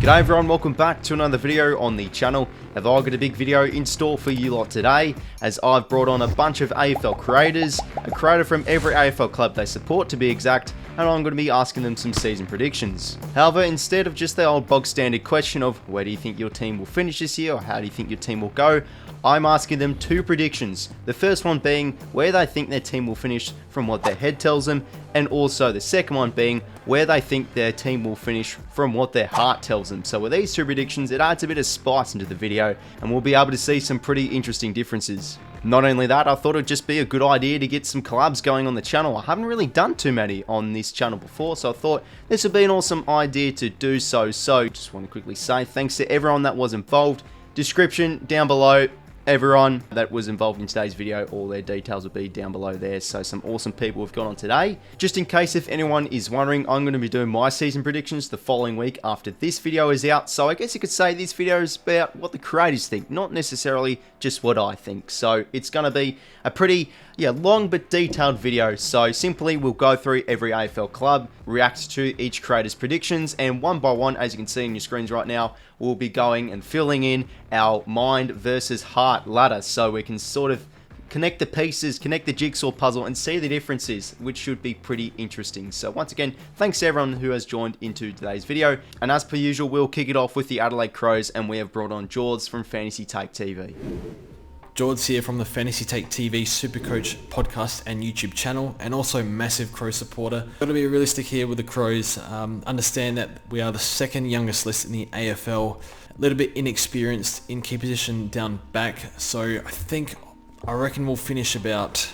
G'day everyone, welcome back to another video on the channel. I've got a big video in store for you lot today, as I've brought on a bunch of AFL creators, a creator from every AFL club they support to be exact, and I'm going to be asking them some season predictions. However, instead of just the old bog standard question of where do you think your team will finish this year or how do you think your team will go, I'm asking them two predictions. The first one being where they think their team will finish from what their head tells them, and also the second one being where they think their team will finish from what their heart tells them. So with these two predictions, it adds a bit of spice into the video and we'll be able to see some pretty interesting differences. Not only that, I thought it'd just be a good idea to get some collabs going on the channel. I haven't really done too many on this channel before, so I thought this would be an awesome idea to do so. So just want to quickly say thanks to everyone that was involved. Description down below. Everyone that was involved in today's video, all their details will be down below there. So some awesome people have gone on today. Just in case if anyone is wondering, I'm going to be doing my season predictions the following week after this video is out. So I guess you could say this video is about what the creators think, not necessarily just what I think. So it's going to be a pretty long but detailed video. So simply we'll go through every AFL club, react to each creator's predictions, and one by one, as you can see on your screens right now, we'll be going and filling in our mind versus heart ladder, so we can sort of connect the pieces, connect the jigsaw puzzle, and see the differences, which should be pretty interesting. So once again, thanks to everyone who has joined into today's video, and as per usual, we'll kick it off with the Adelaide Crows, and we have brought on Jords from Fantasy Take TV. Jords here from the Fantasy Take TV Supercoach podcast and YouTube channel, and also massive Crow supporter. Got to be realistic here with the Crows. Understand that we are the second youngest list in the AFL, a little bit inexperienced in key position down back. So I reckon we'll finish about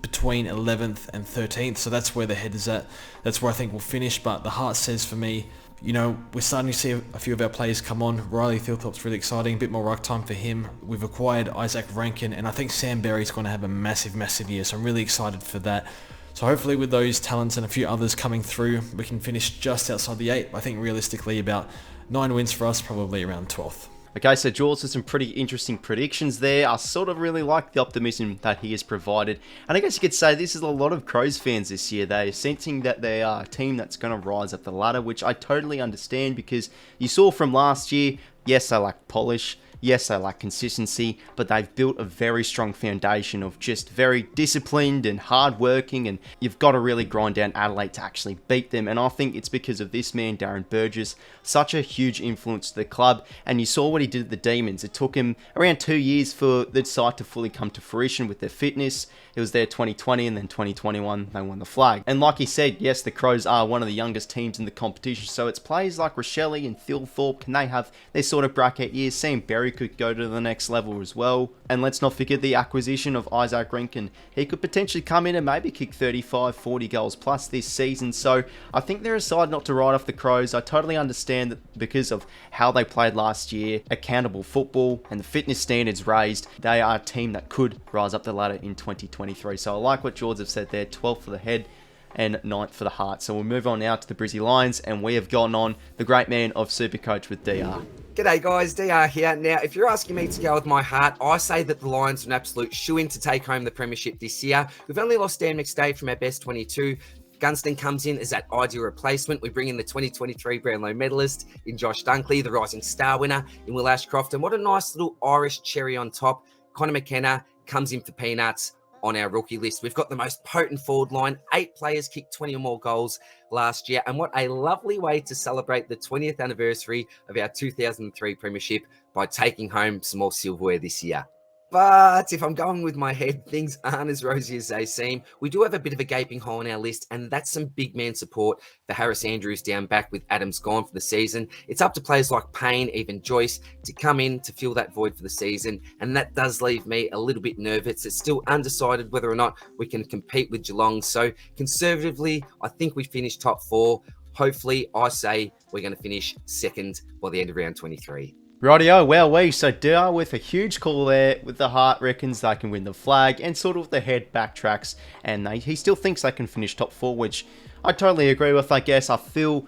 between 11th and 13th. So that's where the head is at. That's where I think we'll finish. But the heart says for me, you know, we're starting to see a few of our players come on. Riley Thilthorpe's really exciting, a bit more ruck time for him. We've acquired Isaac Rankin, and I think Sam Berry's going to have a massive year, so I'm really excited for that. So hopefully with those talents and a few others coming through, we can finish just outside the 8. I think realistically about 9 wins for us, probably around 12th. Okay, so Jords has some pretty interesting predictions there. I sort of really like the optimism that he has provided. And I guess you could say this is a lot of Crows fans this year. They're sensing that they are a team that's going to rise up the ladder, which I totally understand, because you saw from last year, yes, they lack polish. Yes, they lack consistency, but they've built a very strong foundation of just very disciplined and hard-working, and you've got to really grind down Adelaide to actually beat them. And I think it's because of this man, Darren Burgess, such a huge influence to the club. And you saw what he did at the Demons. It took him around 2 years for the side to fully come to fruition with their fitness. It was there 2020, and then 2021, they won the flag. And like he said, yes, the Crows are one of the youngest teams in the competition, so it's players like Rochelle and Thilthorpe, can they have their sort of bracket years? Sam Berry could go to the next level as well. And let's not forget the acquisition of Isaac Rankin. He could potentially come in and maybe kick 35, 40 goals plus this season. So I think they're a side not to write off the Crows. I totally understand that because of how they played last year, accountable football and the fitness standards raised, they are a team that could rise up the ladder in 2023. So I like what Jords have said there, 12th for the head and 9th for the heart. So we'll move on now to the Brizzy Lions, and we have gone on the great man of Supercoach with DR. G'day guys, DR here. Now, if you're asking me to go with my heart, I say that the Lions are an absolute shoo-in to take home the premiership this year. We've only lost Dan McStay from our best 22. Gunston comes in as that ideal replacement. We bring in the 2023 Brownlow medalist in Josh Dunkley, the Rising Star winner in Will Ashcroft, and what a nice little Irish cherry on top. Connor McKenna comes in for peanuts on our rookie list. We've got the most potent forward line. 8 players kicked 20 or more goals last year. And what a lovely way to celebrate the 20th anniversary of our 2003 premiership by taking home some more silverware this year. But if I'm going with my head, things aren't as rosy as they seem. We do have a bit of a gaping hole in our list, and that's some big man support for Harris Andrews down back with Adams gone for the season. It's up to players like Payne, even Joyce, to come in to fill that void for the season, and that does leave me a little bit nervous. It's still undecided whether or not we can compete with Geelong. So conservatively, I think we finish top 4. Hopefully, I say we're going to finish second by the end of round 23. Rightio, well, so DR with a huge call there, with the heart reckons they can win the flag, and sort of the head backtracks, and he still thinks they can finish top 4, which I totally agree with. I guess I feel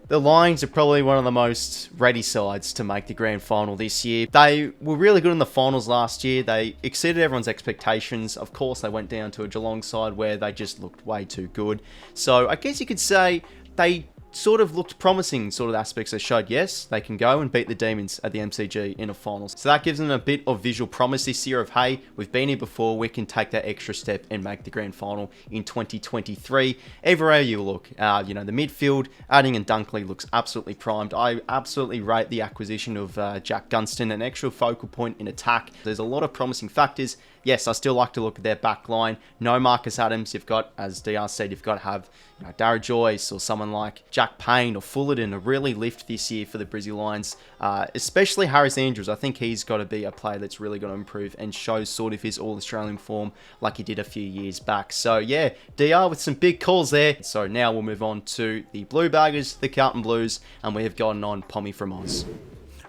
the Lions are probably one of the most ready sides to make the grand final this year. They were really good in the finals last year. They exceeded everyone's expectations. Of course, they went down to a Geelong side where they just looked way too good. So I guess you could say they sort of looked promising, sort of aspects they showed. Yes, they can go and beat the Demons at the MCG in a finals. So that gives them a bit of visual promise this year of, hey, we've been here before, we can take that extra step and make the grand final in 2023. Everywhere you look, the midfield, Adding and Dunkley looks absolutely primed. I absolutely rate the acquisition of Jack Gunston, an extra focal point in attack. There's a lot of promising factors. Yes, I still like to look at their back line. No Marcus Adams. You've got, as DR said, you've got to have Darragh Joyce or someone like Jack Payne or Fullerton to really lift this year for the Brizzy Lions. Especially Harris Andrews. I think he's got to be a player that's really going to improve and show sort of his All-Australian form like he did a few years back. So yeah, DR with some big calls there. So now we'll move on to the Blue Baggers, the Carlton Blues, and we have gotten on Pommy from Oz.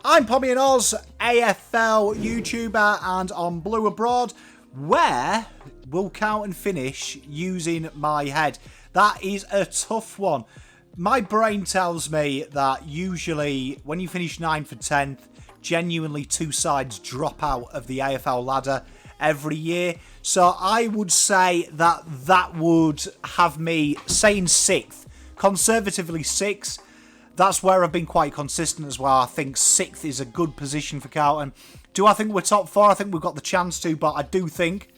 I'm PommyinOZ, AFL YouTuber, and on Blue Abroad. Where will Carlton finish using my head? That is a tough one. My brain tells me that usually when you finish 9th or 10th, genuinely two sides drop out of the AFL ladder every year. So I would say that would have me saying 6th, conservatively 6th. That's where I've been quite consistent as well. I think 6th is a good position for Carlton. Do I think we're top 4? I think we've got the chance to, but I do think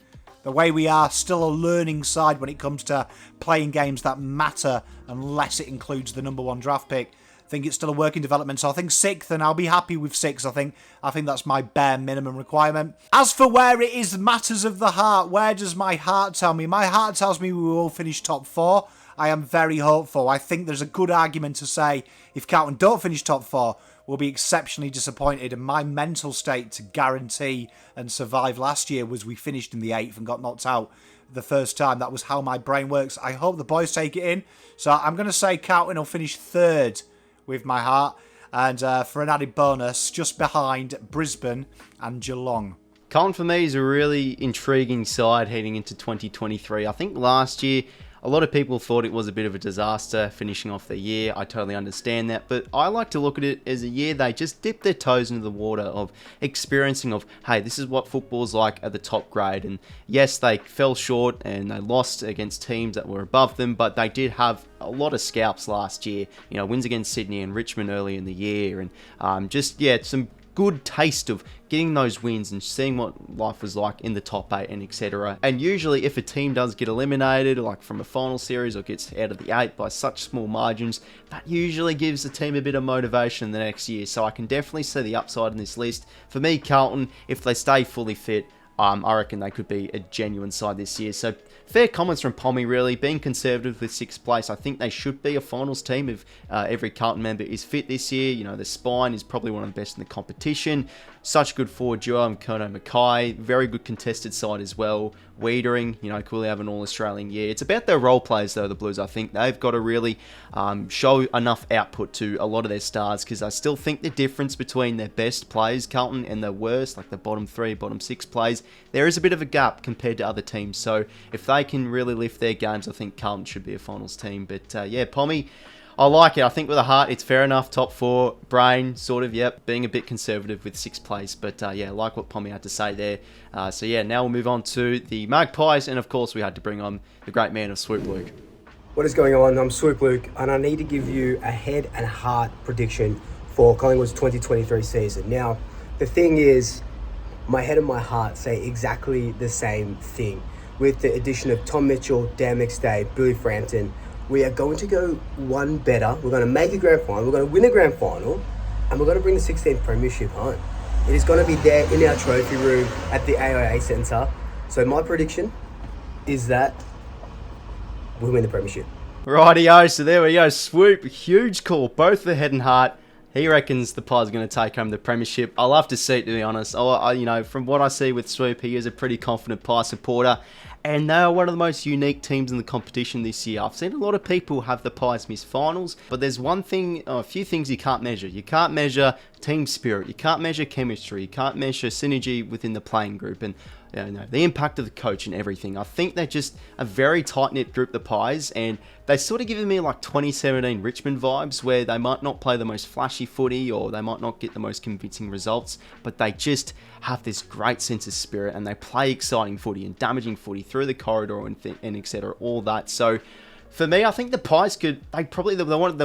the way we are, still a learning side when it comes to playing games that matter unless it includes the number 1 draft pick. I think it's still a work in development, so I think 6th, and I'll be happy with 6th. I think that's my bare minimum requirement. As for where it is matters of the heart, where does my heart tell me? My heart tells me we will finish top 4. I am very hopeful. I think there's a good argument to say if Carlton don't finish top 4, we'll be exceptionally disappointed. And my mental state to guarantee and survive last year was we finished in the 8th and got knocked out the first time. That was how my brain works. I hope the boys take it in. So I'm going to say Carlton will finish 3rd with my heart. And for an added bonus, just behind Brisbane and Geelong. Carlton for me is a really intriguing side heading into 2023. I think last year, a lot of people thought it was a bit of a disaster finishing off the year. I totally understand that, but I like to look at it as a year they just dipped their toes into the water of experiencing of, hey, this is what football's like at the top grade. And yes, they fell short and they lost against teams that were above them, but they did have a lot of scalps last year. Wins against Sydney and Richmond early in the year, and some good taste of getting those wins and seeing what life was like in the top 8 and etc. And usually if a team does get eliminated, like from a final series or gets out of the 8 by such small margins, that usually gives the team a bit of motivation the next year. So I can definitely see the upside in this list. For me, Carlton, if they stay fully fit, I reckon they could be a genuine side this year. So fair comments from Pommy, really. Being conservative with 6th place, I think they should be a finals team if every Carlton member is fit this year. The spine is probably one of the best in the competition. Such good forward duo, and Kono Mackay. Very good contested side as well. Wiedering, cool to have an All-Australian year. It's about their role players, though, the Blues. I think they've got to really show enough output to a lot of their stars, because I still think the difference between their best players, Carlton, and their worst, like the bottom 3, bottom 6 players, there is a bit of a gap compared to other teams. So if they can really lift their games, I think Carlton should be a finals team. But yeah, Pommy, I like it. I think with a heart, it's fair enough. Top 4, brain, sort of, yep, being a bit conservative with 6th place. But yeah, I like what Pommy had to say there. So yeah, now we'll move on to the Magpies. And of course, we had to bring on the great man of Swoop, Luke. What is going on? I'm Swoop Luke, and I need to give you a head and heart prediction for Collingwood's 2023 season. Now, the thing is, my head and my heart say exactly the same thing. With the addition of Tom Mitchell, Dan McStay, Billy Frampton, we are going to go one better. We're going to make a grand final. We're going to win a grand final. And we're going to bring the 16th premiership home. It is going to be there in our trophy room at the AIA Centre. So my prediction is that we win the premiership. Rightio, so there we go. Swoop, huge call. Both the head and heart. He reckons the Pies are going to take home the premiership. I love to see it, to be honest. From what I see with Swoop, he is a pretty confident Pie supporter. And they are one of the most unique teams in the competition this year. I've seen a lot of people have the Pies miss finals, but there's a few things you can't measure. You can't measure team spirit. You can't measure chemistry. You can't measure synergy within the playing group. And the impact of the coach and everything. I think they're just a very tight-knit group, the Pies, and they sort of give me like 2017 Richmond vibes, where they might not play the most flashy footy or they might not get the most convincing results, but they just have this great sense of spirit and they play exciting footy and damaging footy through the corridor and etc. All that. So For me, I think the Pies they're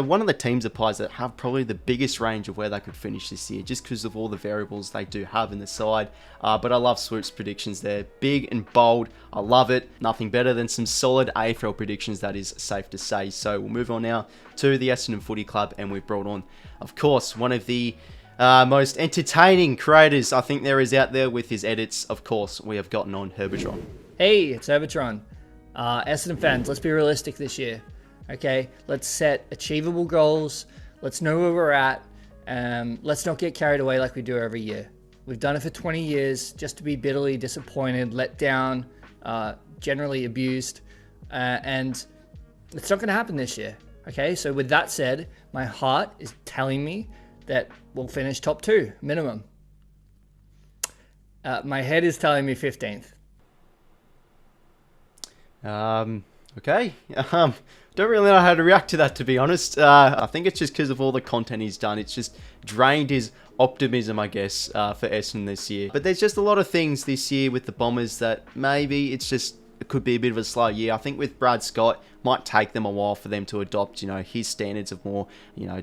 one of the teams of Pies that have probably the biggest range of where they could finish this year, just because of all the variables they do have in the side. But I love Swoop's predictions there. Big and bold. I love it. Nothing better than some solid AFL predictions, that is safe to say. So we'll move on now to the Essendon Footy Club, and we've brought on, of course, one of the most entertaining creators I think there is out there with his edits. Of course, we have gotten on Herbatron. Hey, it's Herbatron. Essendon fans, let's be realistic this year, okay? Let's set achievable goals. Let's know where we're at. Let's not get carried away like we do every year. We've done it for 20 years just to be bitterly disappointed, let down, generally abused, and it's not going to happen this year, okay? So with that said, my heart is telling me that we'll finish top 2, minimum. My head is telling me 15th. Okay. Don't really know how to react to that, to be honest. I think it's just because of all the content he's done. It's just drained his optimism, I guess, for Essendon this year. But there's just a lot of things this year with the Bombers that maybe it could be a bit of a slow year. I think with Brad Scott, might take them a while for them to adopt, his standards of more,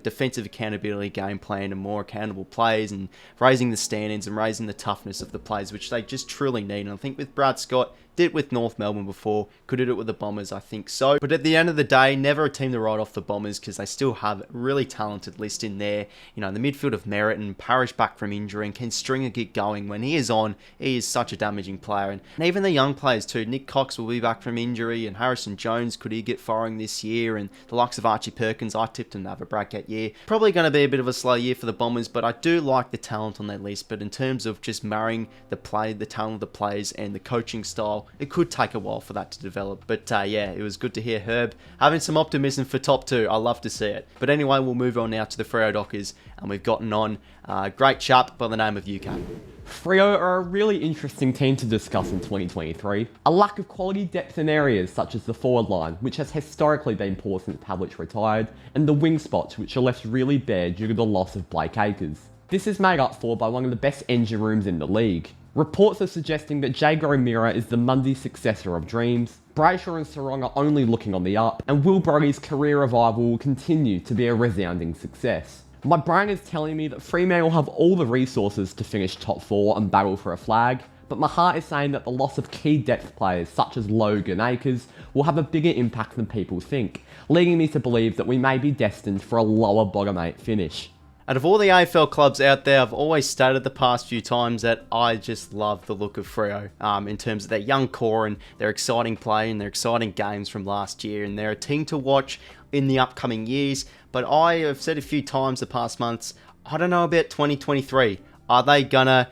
defensive accountability game plan and more accountable players, and raising the standards and raising the toughness of the players, which they just truly need. And I think with Brad Scott, did it with North Melbourne before, could do it with the Bombers, I think so. But at the end of the day, never a team to write off the Bombers, because they still have a really talented list in there. The midfield of Merritt and Parrish back from injury, and can Stringer get going when he is on. He is such a damaging player. And even the young players too. Nick Cox will be back from injury, and Harrison Jones, could he get firing this year? And the likes of Archie Perkins, I tipped him to have a breakout year. Probably going to be a bit of a slow year for the Bombers, but I do like the talent on their list. But in terms of just marrying the talent of the players and the coaching style, it could take a while for that to develop. But yeah, it was good to hear Herb having some optimism for top 2. I love to see it. But anyway, we'll move on now to the Freo Dockers, and we've gotten on a great chap by the name of UCATT. Freo are a really interesting team to discuss in 2023. A lack of quality depth in areas such as the forward line, which has historically been poor since Pavlich retired, and the wing spots, which are left really bare due to the loss of Blake Acres. This is made up for by one of the best engine rooms in the league. Reports are suggesting that Jago O'Meara is the Mundy successor of Dreams. Brayshaw and Sarong are only looking on the up, and Will Brody's career revival will continue to be a resounding success. My brain is telling me that Fremantle have all the resources to finish top 4 and battle for a flag, but my heart is saying that the loss of key depth players such as Logan Acres will have a bigger impact than people think, leading me to believe that we may be destined for a lower bottom 8 finish. Out of all the AFL clubs out there, I've always stated the past few times that I just love the look of Freo in terms of their young core and their exciting play and their exciting games from last year. And they're a team to watch in the upcoming years. But I have said a few times the past months, I don't know about 2023. Are they gonna,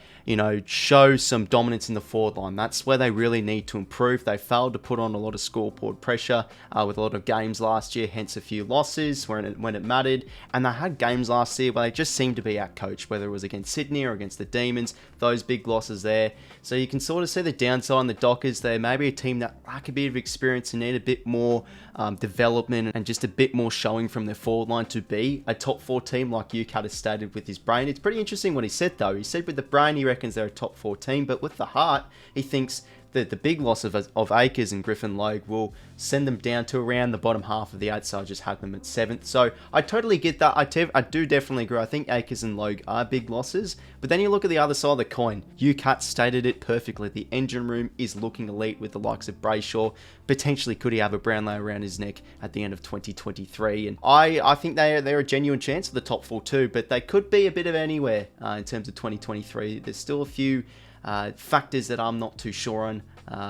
show some dominance in the forward line? That's where they really need to improve. They failed to put on a lot of scoreboard pressure with a lot of games last year, hence a few losses when it mattered. And they had games last year where they just seemed to be outcoached, whether it was against Sydney or against the Demons, those big losses there. So you can sort of see the downside on the Dockers. They're maybe a team that lack a bit of experience and need a bit more development and just a bit more showing from their forward line to be a top 4 team like UCATT has stated with his brain. It's pretty interesting what he said though. He said with the brain he reckons they're a top 4 team, but with the heart he thinks that the big loss of Acres and Griffin Logue will send them down to around the bottom half of the 8, so I just had them at 7th. So I totally get that. I do definitely agree. I think Acres and Logue are big losses, but then you look at the other side of the coin. UCATT stated it perfectly. The engine room is looking elite with the likes of Brayshaw. Potentially could he have a Brownlow around his neck at the end of 2023, and I think they're a genuine chance for the top 4 too, but they could be a bit of anywhere in terms of 2023. There's still a few factors that I'm not too sure on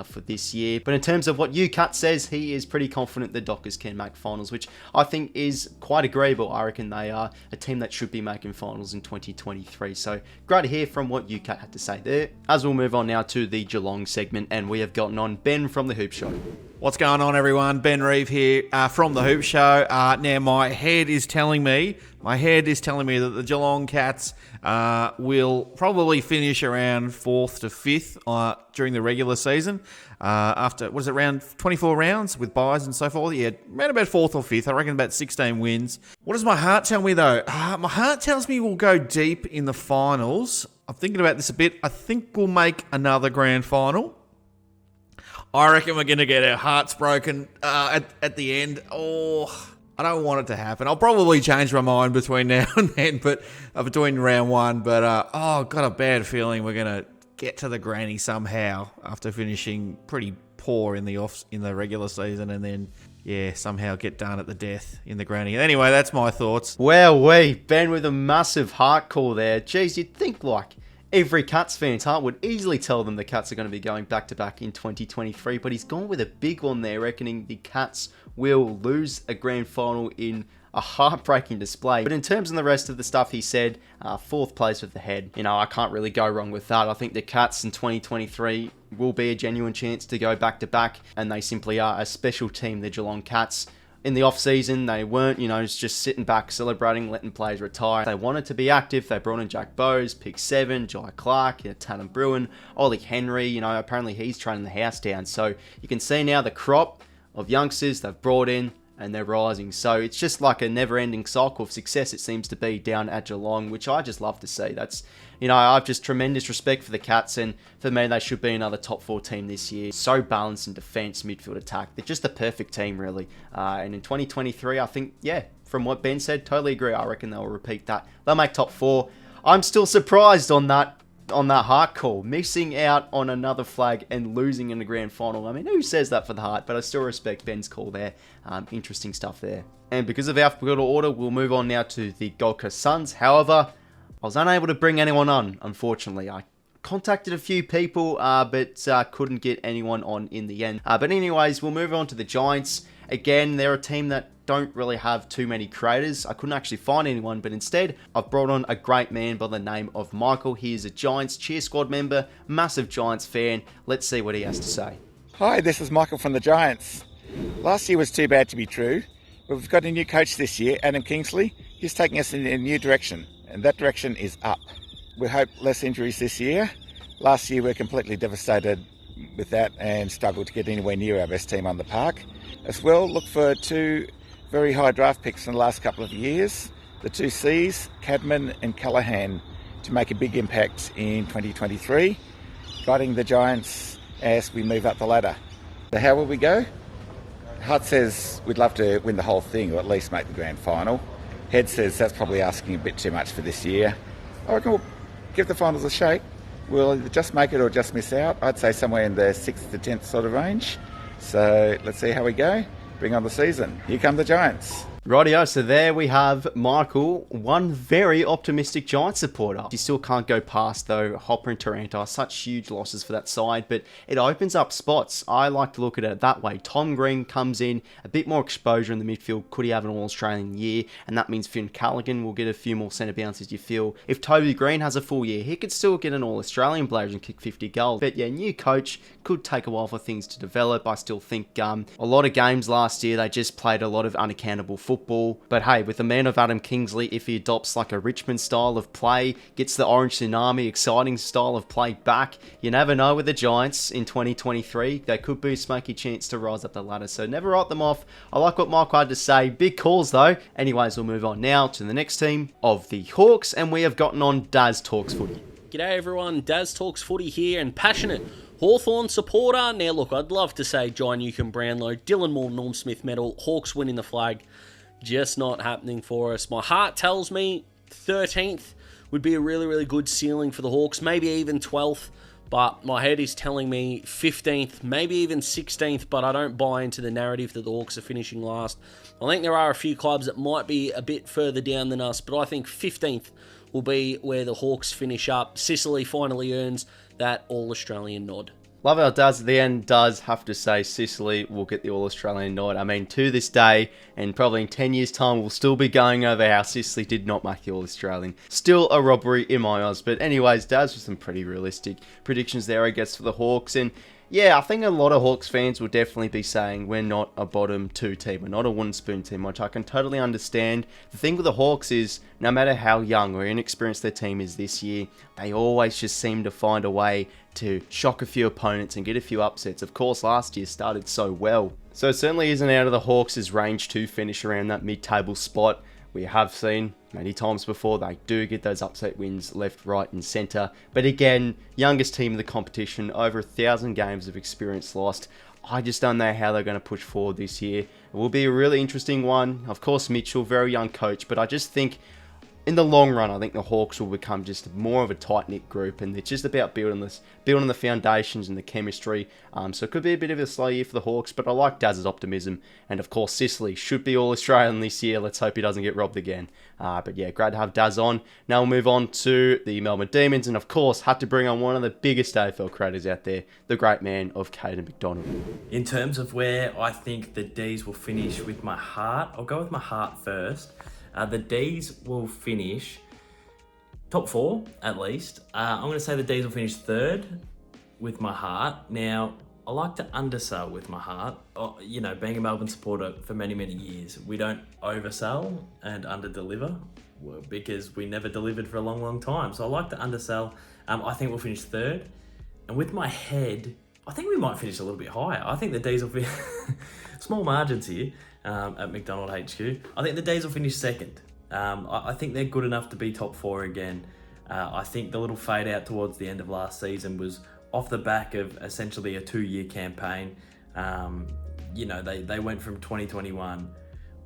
for this year. But in terms of what UCATT says, he is pretty confident the Dockers can make finals, which I think is quite agreeable. I reckon they are a team that should be making finals in 2023. So great to hear from what UCATT had to say there. As we'll move on now to the Geelong segment, and we have gotten on Ben from The Hoop Show. What's going on, everyone? Ben Reeve here from The Hoop Show. Now, my head is telling me that the Geelong Cats will probably finish around 4th to 5th during the regular season. After, around 24 rounds with buys and so forth? Yeah, around about 4th or 5th. I reckon about 16 wins. What does my heart tell me, though? My heart tells me we'll go deep in the finals. I'm thinking about this a bit. I think we'll make another grand final. I reckon we're going to get our hearts broken at the end. Oh, I don't want it to happen. I'll probably change my mind between now and then, but between round one. But I've got a bad feeling we're going to get to the granny somehow after finishing pretty poor in the regular season, and then somehow get done at the death in the granny. Anyway, that's my thoughts. Ben with a massive heart call there. Geez, you'd think like every Cats fan's heart would easily tell them the Cats are going to be going back-to-back in 2023, but he's gone with a big one there, reckoning the Cats will lose a grand final in a heartbreaking display. But in terms of the rest of the stuff he said, 4th place with the head. You know, I can't really go wrong with that. I think the Cats in 2023 will be a genuine chance to go back-to-back, and they simply are a special team, the Geelong Cats. In the off-season, they weren't, just sitting back, celebrating, letting players retire. They wanted to be active. They brought in Jack Bowes, Pick 7, Jai Clark, Tannen Bruin, Ollie Henry. Apparently he's training the house down. So you can see now the crop of youngsters they've brought in, and they're rising. So it's just like a never-ending cycle of success, it seems to be, down at Geelong, which I just love to see. That's, I've just tremendous respect for the Cats, and for me, they should be another top 4 team this year. So balanced in defence, midfield, attack. They're just the perfect team, really. And in 2023, I think, from what Ben said, totally agree. I reckon they'll repeat that. They'll make top 4. I'm still surprised on that Heart call, missing out on another flag and losing in the grand final. I mean, who says that for the Heart? But I still respect Ben's call there. Interesting stuff there. And because of alphabetical order, we'll move on now to the Gold Coast Suns. However, I was unable to bring anyone on, unfortunately. I contacted a few people, but couldn't get anyone on in the end. But anyways, we'll move on to the Giants. Again, they're a team that don't really have too many creators. I couldn't actually find anyone, but instead I've brought on a great man by the name of Michael. He is a Giants cheer squad member, massive Giants fan. Let's see what he has to say. Hi, this is Michael from the Giants. Last year was too bad to be true, but we've got a new coach this year, Adam Kingsley. He's taking us in a new direction, and that direction is up. We hope less injuries this year. Last year we were completely devastated with that and struggled to get anywhere near our best team on the park. As well, look for 2 very high draft picks in the last couple of years, the 2 C's, CARDMAN and Callaghan, to make a big impact in 2023, guiding the Giants as we move up the ladder. So how will we go? Heart says we'd love to win the whole thing, or at least make the grand final. Head says that's probably asking a bit too much for this year. I reckon we'll give the finals a shake. We'll either just make it or just miss out. I'd say somewhere in the 6th to 10th sort of range. So let's see how we go. Bring on the season. Here come the Giants. Rightio, so there we have Michael, one very optimistic Giants supporter. You still can't go past, though, Hopper and Taranto are such huge losses for that side, but it opens up spots. I like to look at it that way. Tom Green comes in, a bit more exposure in the midfield. Could he have an All-Australian year? And that means Finn Callaghan will get a few more centre bounces, you feel. If Toby Green has a full year, he could still get an All-Australian players and kick 50 goals. But yeah, new coach, could take a while for things to develop. I still think a lot of games last year, they just played a lot of unaccountable football. But hey, with the man of Adam Kingsley, if he adopts like a Richmond style of play, gets the Orange Tsunami exciting style of play back, you never know with the Giants in 2023. They could be a smoky chance to rise up the ladder, so never write them off. I like what Michael had to say. Big calls though. Anyways, we'll move on now to the next team of the Hawks, and we have gotten on Daz Talks Footy. G'day everyone, Daz Talks Footy here, and passionate Hawthorn supporter. Now look, I'd love to say Jai Newcomb-Brownlow, Dylan Moore, Norm Smith medal, Hawks winning the flag. Just not happening for us. My heart tells me 13th would be a really, really good ceiling for the Hawks. Maybe even 12th, but my head is telling me 15th, maybe even 16th, but I don't buy into the narrative that the Hawks are finishing last. I think there are a few clubs that might be a bit further down than us, but I think 15th will be where the Hawks finish up. Sicily finally earns that All-Australian nod. Love how Daz at the end does have to say Sicily will get the All-Australian nod. I mean, to this day, and probably in 10 years' time, we'll still be going over how Sicily did not make the All-Australian. Still a robbery in my eyes. But anyways, Daz with some pretty realistic predictions there, I guess, for the Hawks. And yeah, I think a lot of Hawks fans will definitely be saying we're not a bottom 2 team. We're not a wooden spoon team, which I can totally understand. The thing with the Hawks is, no matter how young or inexperienced their team is this year, they always just seem to find a way to shock a few opponents and get a few upsets. Of course, last year started so well. So it certainly isn't out of the Hawks' range to finish around that mid-table spot. We have seen many times before they do get those upset wins left, right and centre. But again, youngest team in the competition, over 1,000 games of experience lost. I just don't know how they're going to push forward this year. It will be a really interesting one. Of course, Mitchell, very young coach, but I just think in the long run, I think the Hawks will become just more of a tight-knit group, and it's just about building the foundations and the chemistry. So it could be a bit of a slow year for the Hawks, but I like Daz's optimism. And of course, Sicily should be All-Australian this year. Let's hope he doesn't get robbed again. But yeah, great to have Daz on. Now we'll move on to the Melbourne Demons, and of course, had to bring on one of the biggest AFL creators out there, the great man of Caden MacDonald. In terms of where I think the D's will finish with my heart, I'll go with my heart first. The D's will finish top 4, at least. I'm going to say the D's will finish 3rd with my heart. Now, I like to undersell with my heart. You know, being a Melbourne supporter for many, many years, we don't oversell and underdeliver because we never delivered for a long, long time. So I like to undersell. I think we'll finish 3rd. And with my head, I think we might finish a little bit higher. I think the D's will finish... Small margins here. At MacDonald HQ. I think the D's will finish 2nd. I think they're good enough to be top 4 again. I think the little fade out towards the end of last season was off the back of essentially a 2-year campaign. You know, they went from 2021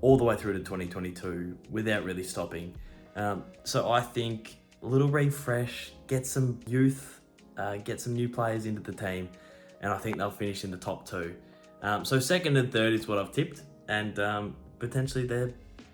all the way through to 2022 without really stopping. So I think a little refresh, get some youth, get some new players into the team, and I think they'll finish in the top 2. So 2nd and 3rd is what I've tipped. And potentially they're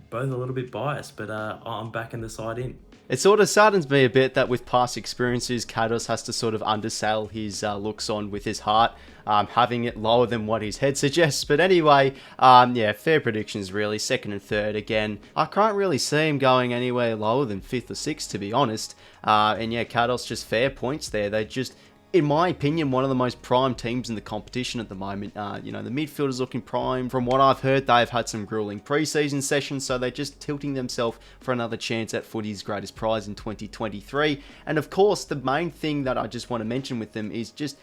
both a little bit biased, but I'm backing the side in. It sort of saddens me a bit that with past experiences, Kados has to sort of undersell his looks on with his heart, having it lower than what his head suggests. But anyway, yeah, fair predictions really, 2nd and 3rd again. I can't really see him going anywhere lower than 5th or 6th, to be honest. And yeah, Kados just fair points there. They just... in my opinion, one of the most prime teams in the competition at the moment. You know, the midfielders looking prime. From what I've heard, they've had some grueling pre-season sessions, so they're just tilting themselves for another chance at footy's greatest prize in 2023. And of course, the main thing that I just want to mention with them is just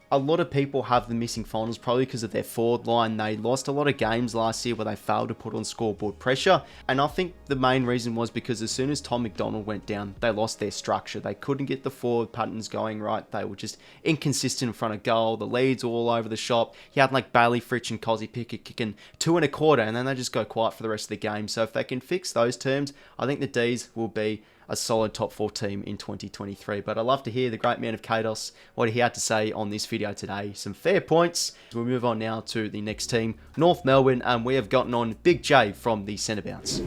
a lot of people have them missing finals probably because of their forward line. They lost a lot of games last year where they failed to put on scoreboard pressure. And I think the main reason was because as soon as Tom MacDonald went down, they lost their structure. They couldn't get the forward patterns going right. They were just inconsistent in front of goal. The leads were all over the shop. You had like Bailey Fritsch and Cozzy Pickett kicking 2 1/4, and then they just go quiet for the rest of the game. So if they can fix those terms, I think the D's will be a solid top 4 team in 2023. But I'd love to hear the great man of Kados, what he had to say on this video today. Some fair points. We'll move on now to the next team, North Melbourne, and we have gotten on Big J from the centre bounce.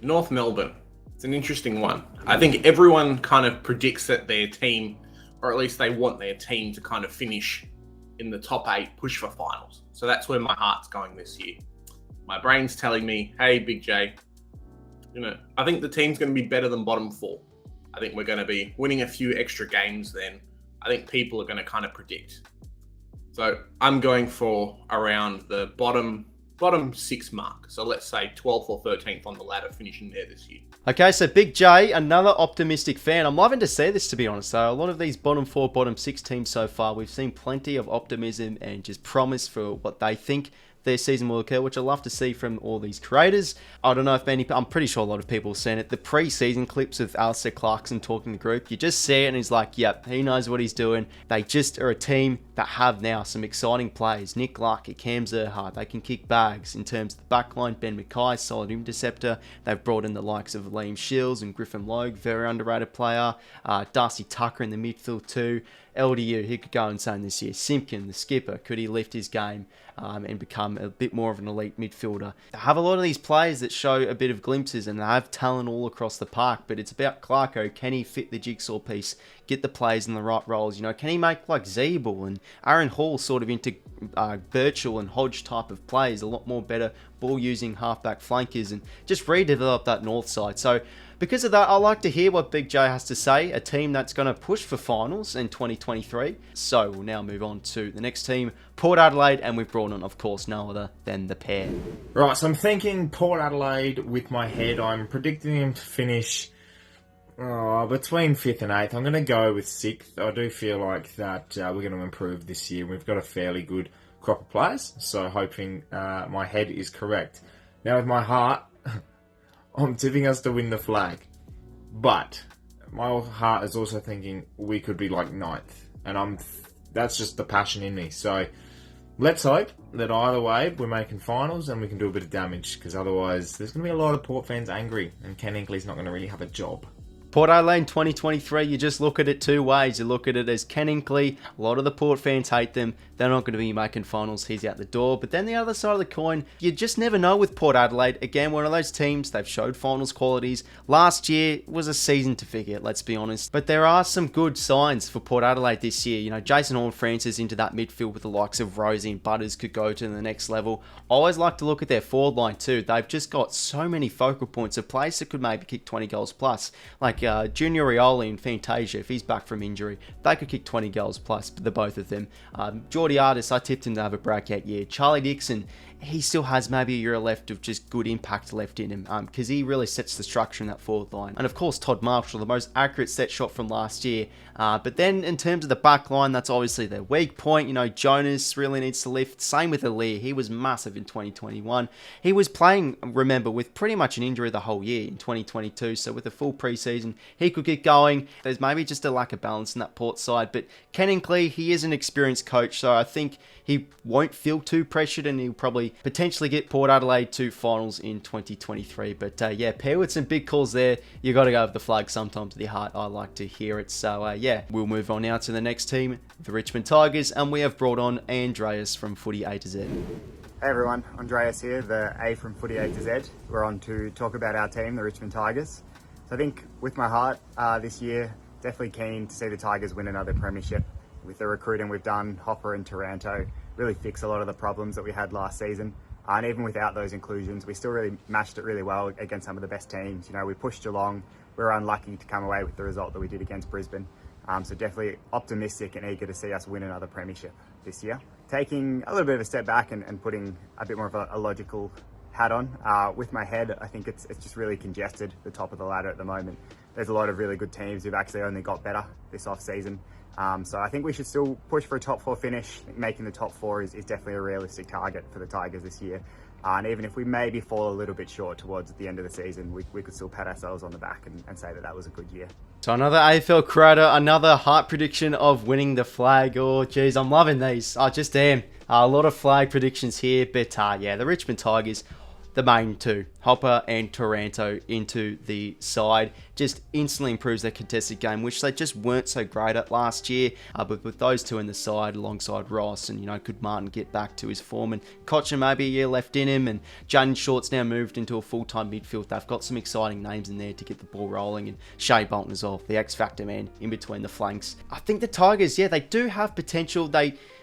North Melbourne. It's an interesting one. I think everyone kind of predicts that their team, or at least they want their team to kind of finish in the top 8, push for finals. So that's where my heart's going this year. My brain's telling me, hey, Big J, you know, I think the team's going to be better than bottom 4. I think we're going to be winning a few extra games then. I think people are going to kind of predict. So I'm going for around the bottom 6 mark. So let's say 12th or 13th on the ladder, finishing there this year. Okay, so Big J, another optimistic fan. I'm loving to see this, to be honest. So a lot of these bottom 4, bottom 6 teams so far, we've seen plenty of optimism and just promise for what they think their season will occur, which I love to see from all these creators. I don't know if I'm pretty sure a lot of people have seen it. The pre-season clips with Alistair Clarkson talking to the group, you just see it and he's like, yep, he knows what he's doing. They just are a team that have now some exciting players. Nick Luck, Cam Zerhart, they can kick bags. In terms of the backline, Ben Mackay, solid interceptor. They've brought in the likes of Liam Shields and Griffin Logue, very underrated player. Darcy Tucker in the midfield too. LDU, he could go insane this year. Simpkin, the skipper, could he lift his game and become a bit more of an elite midfielder? They have a lot of these players that show a bit of glimpses and they have talent all across the park, but it's about Clarko. Can he fit the jigsaw piece, get the players in the right roles? You know, can he make like Zeeble and Aaron Hall sort of into Birchall and Hodge type of players, a lot more better ball using halfback flankers, and just redevelop that north side? So because of that, I like to hear what Big J has to say, a team that's going to push for finals in 2023. So we'll now move on to the next team, Port Adelaide, and we've brought on, of course, no other than ThePear. Right, so I'm thinking Port Adelaide with my head. I'm predicting them to finish between 5th and 8th. I'm going to go with 6th. I do feel like that we're going to improve this year. We've got a fairly good crop of players, so hoping my head is correct. Now with my heart, I'm tipping us to win the flag, but my heart is also thinking we could be like 9th, and that's just the passion in me. So let's hope that either way we're making finals and we can do a bit of damage, because otherwise there's going to be a lot of Port fans angry and Ken Hinkley's not going to really have a job. Port Adelaide 2023, you just look at it two ways. You look at it as Ken Hinkley, a lot of the Port fans hate them. They're not going to be making finals. He's out the door. But then the other side of the coin, you just never know with Port Adelaide. Again, one of those teams, they've showed finals qualities. Last year was a season to figure, let's be honest. But there are some good signs for Port Adelaide this year. You know, Jason Horne-Francis into that midfield with the likes of Rosie and Butters could go to the next level. I always like to look at their forward line too. They've just got so many focal points of place that could maybe kick 20 goals plus. Like Junior Rioli and Fantasia, if he's back from injury, they could kick 20 goals plus, the both of them. Jordy Artis, I tipped him to have a breakout year. Charlie Dixon, he still has maybe a year left of just good impact left in him, because he really sets the structure in that forward line. And of course, Todd Marshall, the most accurate set shot from last year. But then in terms of the back line, that's obviously their weak point. You know, Jonas really needs to lift. Same with Alir. He was massive in 2021. He was playing, remember, with pretty much an injury the whole year in 2022. So with a full preseason, he could get going. There's maybe just a lack of balance in that Port side. But Ken Hinkley, he is an experienced coach, so I think he won't feel too pressured, and he'll probably potentially get Port Adelaide to finals in 2023. But yeah, pair with some big calls there. You got to go with the flag sometimes with your heart. I like to hear it. So yeah, we'll move on now to the next team, the Richmond Tigers, and we have brought on Andreas from Footy A2Z. Hey everyone, Andreas here, the A from Footy A2Z. We're on to talk about our team, the Richmond Tigers. So I think with my heart this year, definitely keen to see the Tigers win another premiership. With the recruiting we've done, Hopper and Taranto really fix a lot of the problems that we had last season. And even without those inclusions, we still really matched it really well against some of the best teams. You know, we pushed Geelong. We were unlucky to come away with the result that we did against Brisbane. So definitely optimistic and eager to see us win another premiership this year. Taking a little bit of a step back and putting a bit more of a logical hat on. With my head, I think it's just really congested, the top of the ladder at the moment. There's a lot of really good teams who've actually only got better this off-season. So I think we should still push for a top 4 finish. Making the top 4 is definitely a realistic target for the Tigers this year. And even if we maybe fall a little bit short towards the end of the season, we could still pat ourselves on the back and say that that was a good year. So another AFL creator, another heart prediction of winning the flag. Oh, geez, I'm loving these. I just am. A lot of flag predictions here, but yeah, the Richmond Tigers, the main two, Hopper and Taranto into the side, just instantly improves their contested game, which they just weren't so great at last year. But with those two in the side alongside Ross, and you know, could Martin get back to his form, and Cotchin maybe a year left in him, and Jaden Short's now moved into a full-time midfield. They've got some exciting names in there to get the ball rolling, and Shea Bolton as well, the X-Factor man in between the flanks. I think the Tigers, yeah, they do have potential.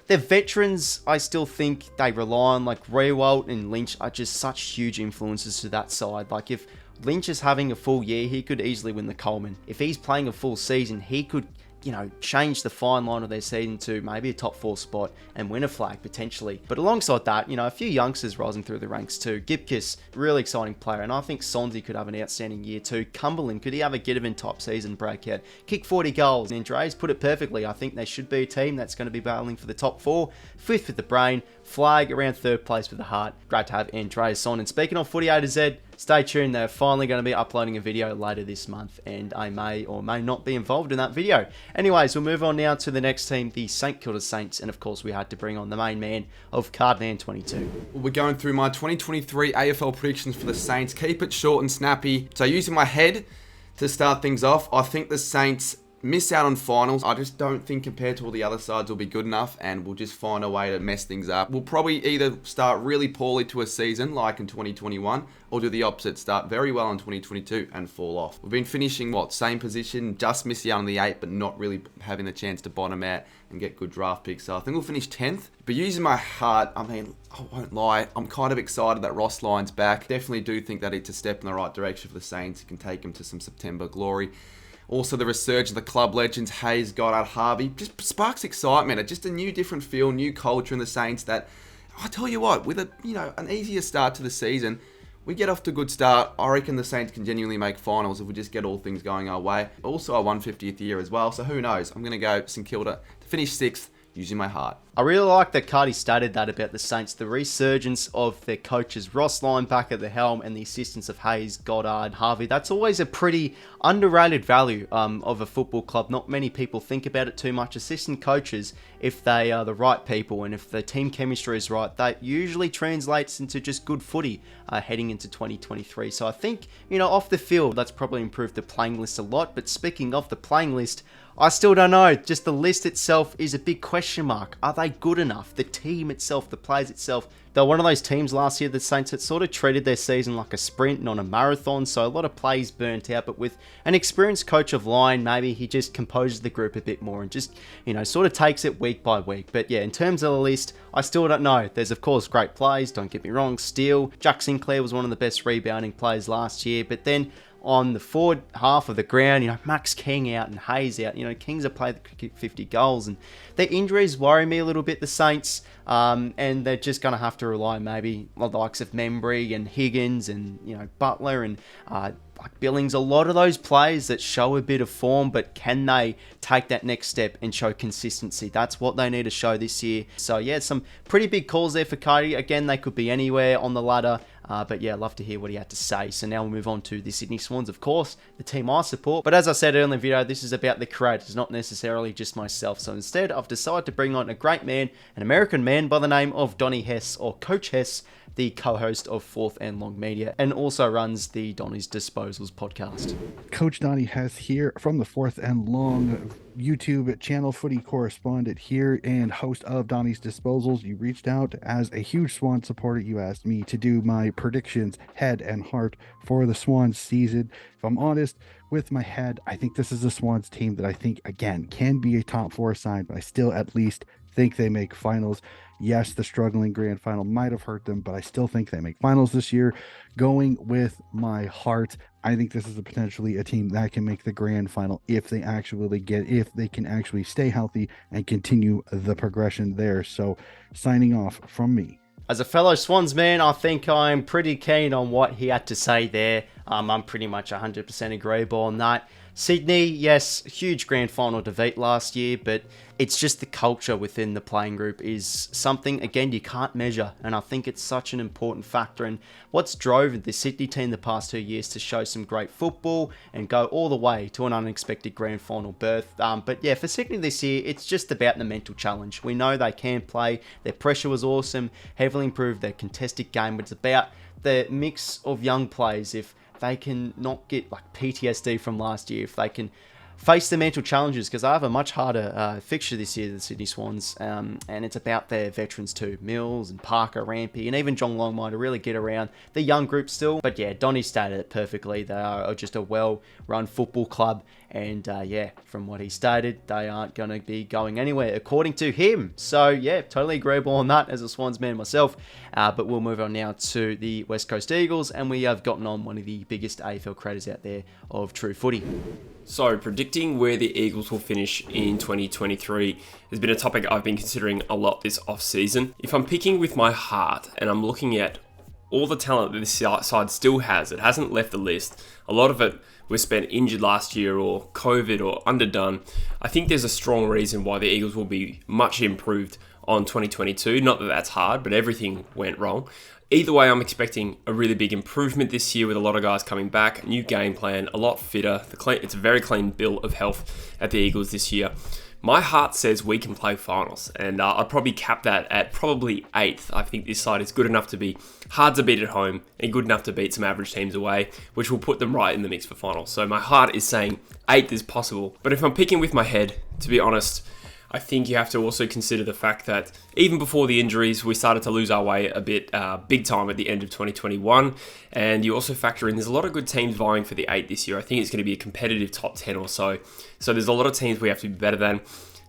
They're veterans, I still think they rely on, like Rewalt and Lynch are just such huge influences to that side. Like if Lynch is having a full year, he could easily win the Coleman. If he's playing a full season, he could, you know, change the fine line of their season to maybe a top 4 spot and win a flag potentially. But alongside that, you know, a few youngsters rising through the ranks too. Gibkiss, really exciting player, and I think Sonzi could have an outstanding year too. Cumberland, could he have a Gidevin top season breakout? Kick 40 goals. And Andreas put it perfectly. I think they should be a team that's going to be battling for the top 4. 5th with the brain, flag around 3rd place with the heart. Great to have Andreas on. And speaking of Footy A2Z, stay tuned, they're finally going to be uploading a video later this month, and I may or may not be involved in that video. Anyways, we'll move on now to the next team, the St Kilda Saints, and of course we had to bring on the main man of CARDMAN 22. We're going through my 2023 AFL predictions for the Saints. Keep it short and snappy. So using my head to start things off, I think the Saints miss out on finals. I just don't think compared to all the other sides will be good enough, and we'll just find a way to mess things up. We'll probably either start really poorly to a season like in 2021, or do the opposite, start very well in 2022 and fall off. We've been finishing, same position, just missing out on the 8, but not really having the chance to bottom out and get good draft picks. So I think we'll finish 10th. But using my heart, I mean, I won't lie, I'm kind of excited that Ross Lyon's back. Definitely do think that it's a step in the right direction for the Saints. It can take them to some September glory. Also, the resurgence of the club legends, Hayes, Goddard, Harvey, just sparks excitement. It's just a new, different feel, new culture in the Saints that, I tell you what, with an easier start to the season, we get off to a good start. I reckon the Saints can genuinely make finals if we just get all things going our way. Also, our 150th year as well, so who knows? I'm going to go St Kilda to finish 6th using my heart. I really like that Cardi stated that about the Saints, the resurgence of their coaches, Ross Lyon back at the helm, and the assistance of Hayes, Goddard, Harvey. That's always a pretty underrated value of a football club. Not many people think about it too much. Assistant coaches, if they are the right people and if the team chemistry is right, that usually translates into just good footy heading into 2023. So I think, off the field, that's probably improved the playing list a lot. But speaking of the playing list, I still don't know. Just the list itself is a big question mark. Are they good enough? The team itself, the players itself. They're one of those teams last year, the Saints, that sort of treated their season like a sprint, not a marathon. So a lot of plays burnt out. But with an experienced coach of line, maybe he just composes the group a bit more and just, sort of takes it week by week. But yeah, in terms of the list, I still don't know. There's, of course, great plays. Don't get me wrong. Steele, Jack Sinclair was one of the best rebounding players last year. But then on the forward half of the ground, Max King out and Hayes out. Kings have played 50 goals, and their injuries worry me a little bit, the Saints, and they're just going to have to rely maybe on the likes of Membry and Higgins and, Butler and like Billings, a lot of those players that show a bit of form, but can they take that next step and show consistency? That's what they need to show this year. So yeah, some pretty big calls there for Cody. Again, they could be anywhere on the ladder. But yeah, love to hear what he had to say. So now we'll move on to the Sydney Swans, of course, the team I support. But as I said earlier in the video, this is about the creators, not necessarily just myself. So instead, I've decided to bring on a great man, an American man by the name of Donnie Hess, or Coach Hess, the co-host of Fourth and Long Media, and also runs the Donnie's Disposals podcast. Coach Donnie Hess here from the Fourth and Long YouTube channel, footy correspondent here and host of Donnie's Disposals. You reached out as a huge Swan supporter. You asked me to do my predictions, head and heart, for the Swans season. If I'm honest, with my head, I think this is a Swans team that I think, again, can be a top four side, but I still at least think they make finals. Yes, the struggling grand final might have hurt them, but I still think they make finals this year. Going with my heart, I think this is potentially a team that can make the grand final if they can actually stay healthy and continue the progression there. So signing off from me. As a fellow Swans man, I think I'm pretty keen on what he had to say there. I'm pretty much 100% agreeable on that. Sydney, yes, huge grand final defeat last year, but it's just the culture within the playing group is something, again, you can't measure, and I think it's such an important factor in what's drove the Sydney team the past 2 years to show some great football and go all the way to an unexpected grand final berth. But yeah, for Sydney this year, it's just about the mental challenge. We know they can play, their pressure was awesome, heavily improved their contested game, but it's about the mix of young players. If they can not get like PTSD from last year, if they can face the mental challenges, because I have a much harder fixture this year, the Sydney Swans, and it's about their veterans too, Mills and Parker, Rampy, and even John Longmire to really get around the young group still. But yeah, Donnie stated it perfectly. They are just a well-run football club, and yeah, from what he stated, they aren't going to be going anywhere, according to him. So yeah, totally agreeable on that as a Swans man myself. But we'll move on now to the West Coast Eagles, and we have gotten on one of the biggest AFL creators out there of true footy. So, predicting where the Eagles will finish in 2023 has been a topic I've been considering a lot this off-season. If I'm picking with my heart and I'm looking at all the talent that this side still has, it hasn't left the list. A lot of it was spent injured last year or COVID or underdone. I think there's a strong reason why the Eagles will be much improved on 2022. Not that that's hard, but everything went wrong. Either way, I'm expecting a really big improvement this year with a lot of guys coming back, new game plan, a lot fitter. It's a very clean bill of health at the Eagles this year. My heart says we can play finals, and I'd probably cap that at probably 8th. I think this side is good enough to be hard to beat at home and good enough to beat some average teams away, which will put them right in the mix for finals. So my heart is saying 8th is possible. But if I'm picking with my head, to be honest, I think you have to also consider the fact that even before the injuries, we started to lose our way a bit big time at the end of 2021. And you also factor in there's a lot of good teams vying for the 8 this year. I think it's going to be a competitive top 10 or so. So there's a lot of teams we have to be better than.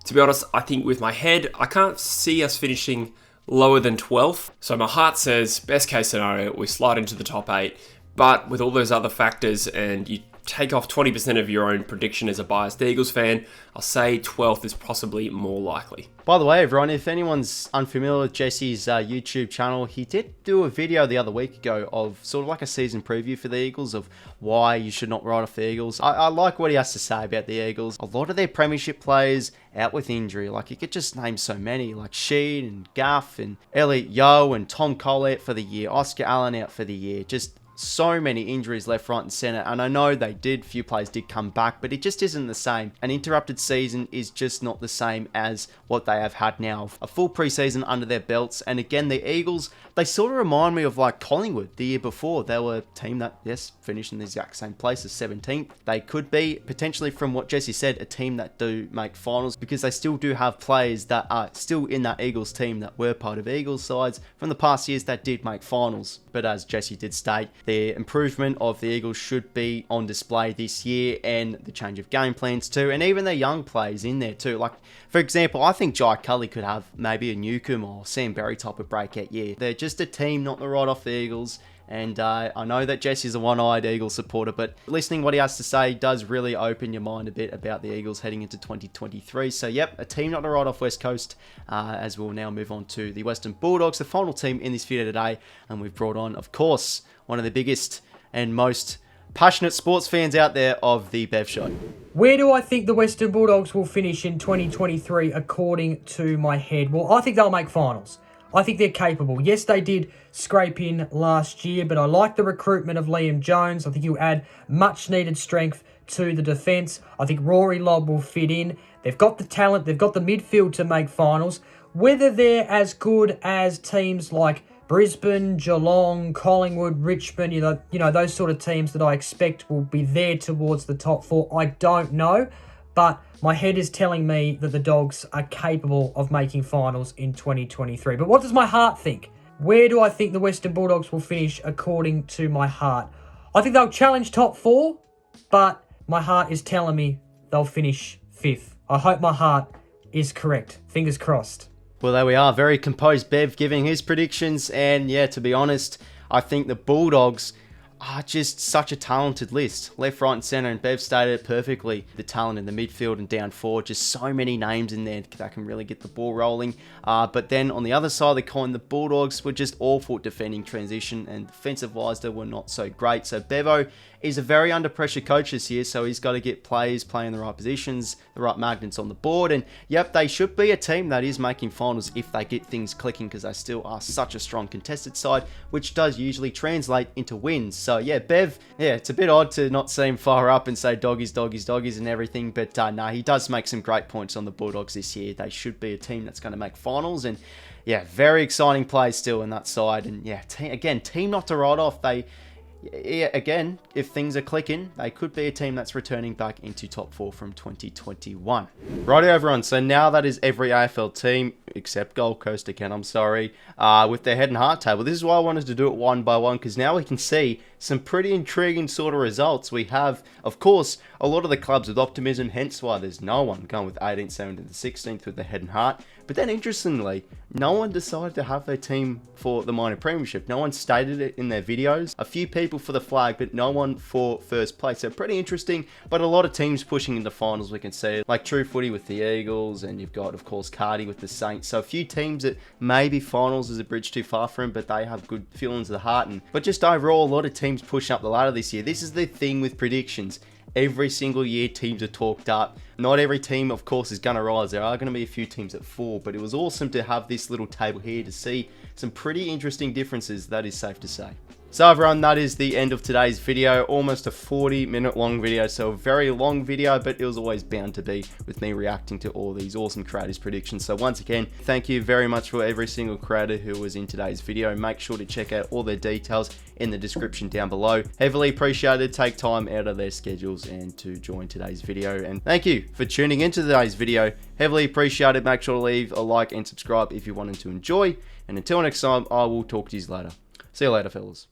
To be honest, I think with my head, I can't see us finishing lower than 12th. So my heart says best case scenario, we slide into the top 8. But with all those other factors and you take off 20% of your own prediction as a biased Eagles fan, I'll say 12th is possibly more likely. By the way, everyone, if anyone's unfamiliar with Jesse's YouTube channel, he did do a video the other week ago of sort of like a season preview for the Eagles of why you should not write off the Eagles. I like what he has to say about the Eagles. A lot of their premiership players out with injury. Like, you could just name so many, like Sheen and Gaff and Elliot Yeo and Tom Cole out for the year, Oscar Allen out for the year. Just so many injuries left, right and centre, and I know few players did come back, but it just isn't the same. An interrupted season is just not the same as what they have had now. A full preseason under their belts, and again, the Eagles, they sort of remind me of like Collingwood the year before. They were a team that, yes, finished in the exact same place as 17th. They could be, potentially from what Jesse said, a team that do make finals, because they still do have players that are still in that Eagles team that were part of Eagles sides from the past years that did make finals. But as Jesse did state, the improvement of the Eagles should be on display this year, and the change of game plans too, and even their young players in there too. Like, for example, I think Jai Cully could have maybe a Newcombe or Sam Berry type of breakout year. They're just a team not to write off the Eagles. And I know that Jesse's a one-eyed Eagles supporter, but listening what he has to say does really open your mind a bit about the Eagles heading into 2023. So, yep, a team not to write off West Coast, as we'll now move on to the Western Bulldogs, the final team in this video today. And we've brought on, of course, one of the biggest and most passionate sports fans out there of the Bev Show. Where do I think the Western Bulldogs will finish in 2023 according to my head? Well, I think they'll make finals. I think they're capable. Yes, they did scrape in last year, but I like the recruitment of Liam Jones. I think he'll add much needed strength to the defence. I think Rory Lobb will fit in. They've got the talent. They've got the midfield to make finals. Whether they're as good as teams like Brisbane, Geelong, Collingwood, Richmond, you know, those sort of teams that I expect will be there towards the top four, I don't know. But my head is telling me that the Dogs are capable of making finals in 2023. But what does my heart think? Where do I think the Western Bulldogs will finish according to my heart? I think they'll challenge top four, but my heart is telling me they'll finish fifth. I hope my heart is correct. Fingers crossed. Well, there we are. Very composed Bev giving his predictions. And yeah, to be honest, I think the Bulldogs are just such a talented list. Left, right and centre, and Bev stated it perfectly. The talent in the midfield and down forward, just so many names in there that can really get the ball rolling. But then on the other side of the coin, the Bulldogs were just awful at defending transition, and defensive-wise they were not so great. So Bevo is a very under pressure coach this year, so he's got to get players playing the right positions, the right magnets on the board, and yep, they should be a team that is making finals if they get things clicking, because they still are such a strong contested side, which does usually translate into wins. So yeah, Bev, yeah, it's a bit odd to not see him fire up and say doggies, doggies, doggies and everything, but no, he does make some great points on the Bulldogs this year. They should be a team that's going to make finals, and yeah, very exciting plays still in that side, and yeah, team not to write off. Again, if things are clicking, they could be a team that's returning back into top four from 2021. Righty, everyone. So now that is every AFL team, except Gold Coast again, I'm sorry, with their head and heart table. This is why I wanted to do it one by one, because now we can see some pretty intriguing sort of results. We have, of course, a lot of the clubs with optimism, hence why there's no one going with 18th, 17th, and 16th with their head and heart. But then, interestingly, no one decided to have their team for the minor premiership. No one stated it in their videos. A few people for the flag, but no one for first place. So pretty interesting, but a lot of teams pushing into finals, we can see. Like True Footy with the Eagles, and you've got, of course, Cardi with the Saints. So a few teams that maybe finals is a bridge too far for them, but they have good feelings of the heart. But just overall, a lot of teams pushing up the ladder this year. This is the thing with predictions. Every single year, teams are talked up. Not every team, of course, is going to rise. There are going to be a few teams that fall, but it was awesome to have this little table here to see some pretty interesting differences, that is safe to say. So everyone, that is the end of today's video. Almost a 40-minute long video, so a very long video, but it was always bound to be with me reacting to all these awesome creators' predictions. So once again, thank you very much for every single creator who was in today's video. Make sure to check out all their details in the description down below. Heavily appreciated. Take time out of their schedules and to join today's video. And thank you for tuning into today's video. Heavily appreciated. Make sure to leave a like and subscribe if you wanted to enjoy. And until next time, I will talk to you later. See you later, fellas.